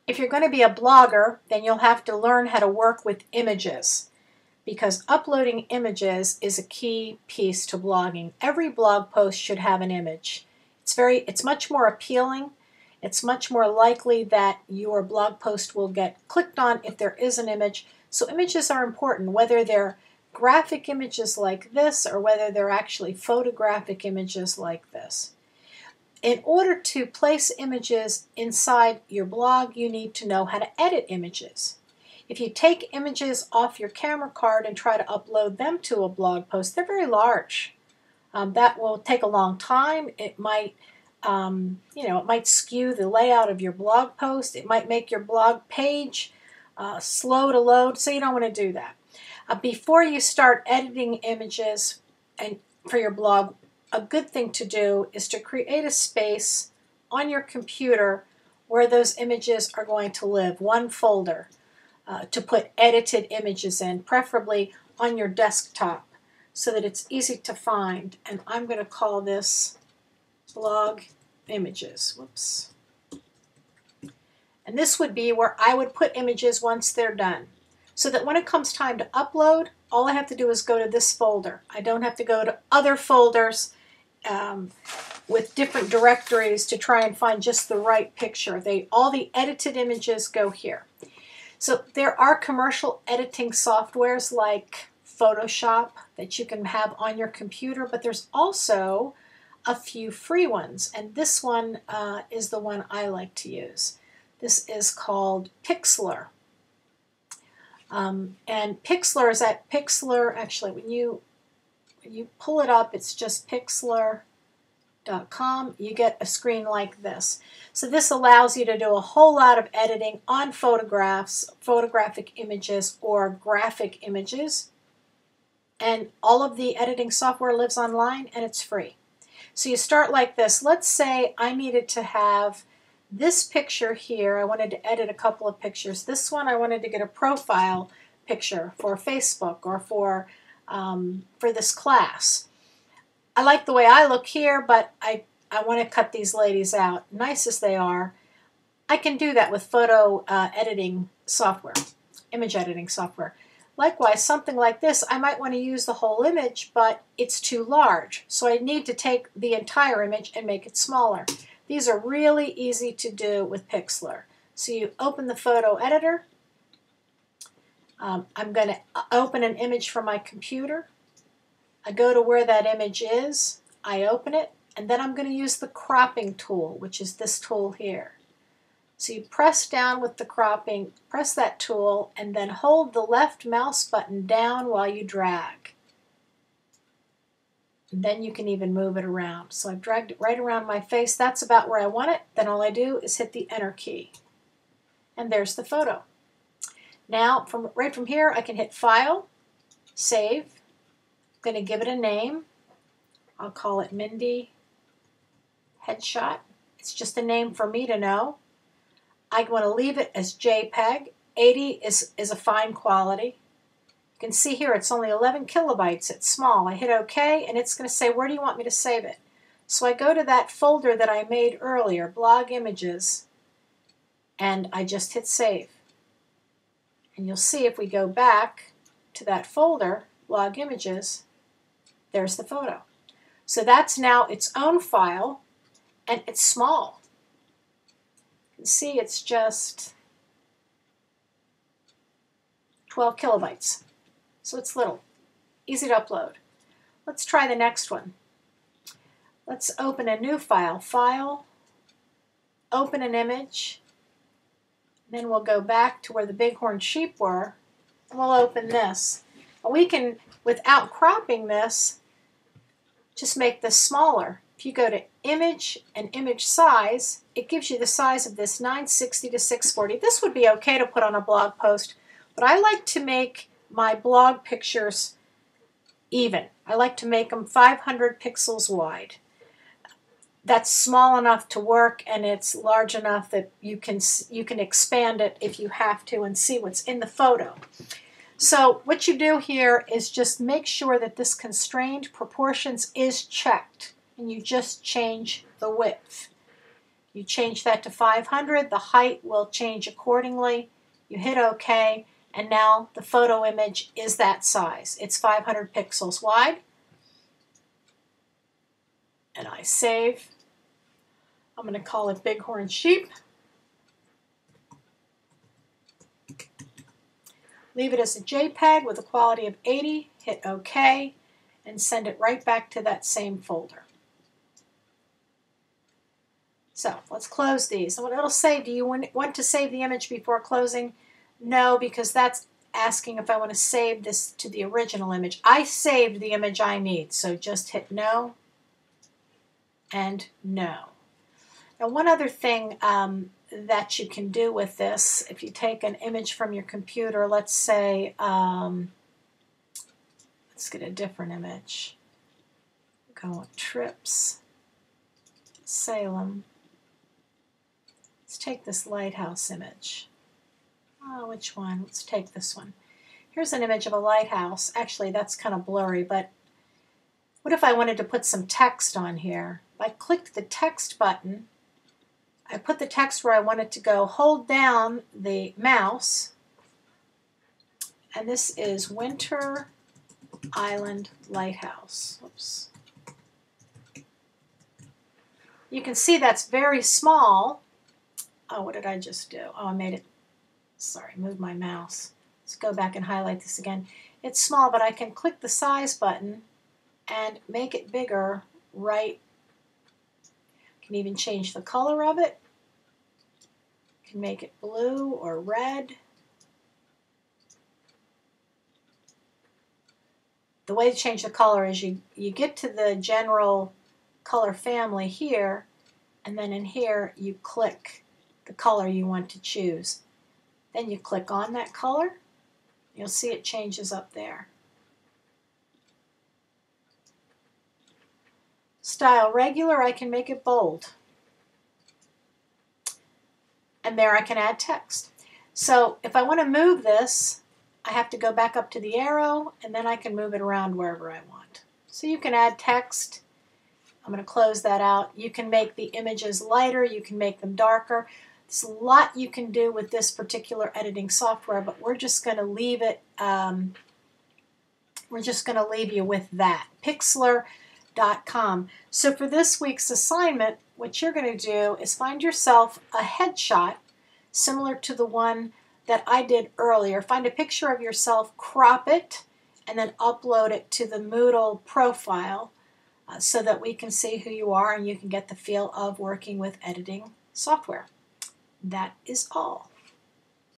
If you're going to be a blogger, then you'll have to learn how to work with images, because uploading images is a key piece to blogging. Every blog post should have an image. It's much more appealing. It's much more likely that your blog post will get clicked on if there is an image. So images are important, whether they're graphic images like this or whether they're actually photographic images like this. In order to place images inside your blog, you need to know how to edit images. If you take images off your camera card and try to upload them to a blog post, they're very large. That will take a long time. It might, it might skew the layout of your blog post. It might make your blog page slow to load, so you don't want to do that. Before you start editing images and for your blog, a good thing to do is to create a space on your computer where those images are going to live, one folder to put edited images in, preferably on your desktop so that it's easy to find. And I'm going to call this blog images. Whoops. And this would be where I would put images once they're done, so that when it comes time to upload, all I have to do is go to this folder. I don't have to go to other folders with different directories to try and find just the right picture. All the edited images go here. So there are commercial editing softwares like Photoshop that you can have on your computer, but there's also a few free ones, and this one is the one I like to use. This is called Pixlr. And Pixlr is at Pixlr, actually when you pull it up, it's just pixlr.com. You get a screen like this. So this allows you to do a whole lot of editing on photographs, photographic images, or graphic images. And all of the editing software lives online and it's free. So you start like this. Let's say I needed to have this picture here. I wanted to edit a couple of pictures. This one I wanted to get a profile picture for Facebook or for this class. I like the way I look here, but I want to cut these ladies out. Nice as they are, I can do that with photo editing software, image editing software. Likewise, something like this, I might want to use the whole image, but it's too large. So I need to take the entire image and make it smaller. These are really easy to do with Pixlr. So you open the photo editor. I'm going to open an image from my computer. I go to where that image is. I open it, and then I'm going to use the cropping tool, which is this tool here. So you press down with the cropping, press that tool, and then hold the left mouse button down while you drag. And then you can even move it around. So I've dragged it right around my face. That's about where I want it. Then all I do is hit the Enter key. And there's the photo. Now, right from here, I can hit File, Save. I'm going to give it a name. I'll call it Mindy Headshot. It's just a name for me to know. I want to leave it as JPEG. 80 is a fine quality. You can see here it's only 11 kilobytes. It's small. I hit OK, and it's going to say, where do you want me to save it? So I go to that folder that I made earlier, Blog Images, and I just hit Save. And you'll see if we go back to that folder, Blog Images, there's the photo. So that's now its own file, and it's small. You can see it's just 12 kilobytes. So it's little, easy to upload. Let's try the next one. Let's open a new file. File, open an image. Then we'll go back to where the bighorn sheep were, and we'll open this. And we can, without cropping this, just make this smaller. If you go to Image and Image Size, it gives you the size of this 960 to 640. This would be okay to put on a blog post, but I like to make my blog pictures even. I like to make them 500 pixels wide. That's small enough to work, and it's large enough that you can expand it if you have to and see what's in the photo. So what you do here is just make sure that this constrained proportions is checked, and you just change the width. You change that to 500, the height will change accordingly. You hit OK, and now the photo image is that size. It's 500 pixels wide. And I save. I'm going to call it Bighorn Sheep. Leave it as a JPEG with a quality of 80, hit OK, and send it right back to that same folder. So let's close these. And it'll say, do you want to save the image before closing? No, because that's asking if I want to save this to the original image. I saved the image I need, so just hit no and no. Now, one other thing that you can do with this, if you take an image from your computer, let's say, let's get a different image. Go with trips, Salem. Let's take this lighthouse image. Oh, which one? Let's take this one. Here's an image of a lighthouse. Actually, that's kind of blurry, but what if I wanted to put some text on here? If I clicked the text button, I put the text where I want it to go, hold down the mouse, and this is Winter Island Lighthouse. Oops. You can see that's very small. Oh, what did I just do? Oh, I made it, sorry, move my mouse. Let's go back and highlight this again. It's small, but I can click the size button and make it bigger right. Can even change the color of it. Can make it blue or red. The way to change the color is you get to the general color family here, and then in here you click the color you want to choose. Then you click on that color. You'll see it changes up there. Style regular, I can make it bold. And there I can add text. So if I want to move this, I have to go back up to the arrow, and then I can move it around wherever I want. So you can add text. I'm going to close that out. You can make the images lighter. You can make them darker. There's a lot you can do with this particular editing software, but we're just going to leave it. We're just going to leave you with that. Pixlr.com. So for this week's assignment, what you're going to do is find yourself a headshot similar to the one that I did earlier. Find a picture of yourself, crop it, and then upload it to the Moodle profile so that we can see who you are and you can get the feel of working with editing software. That is all.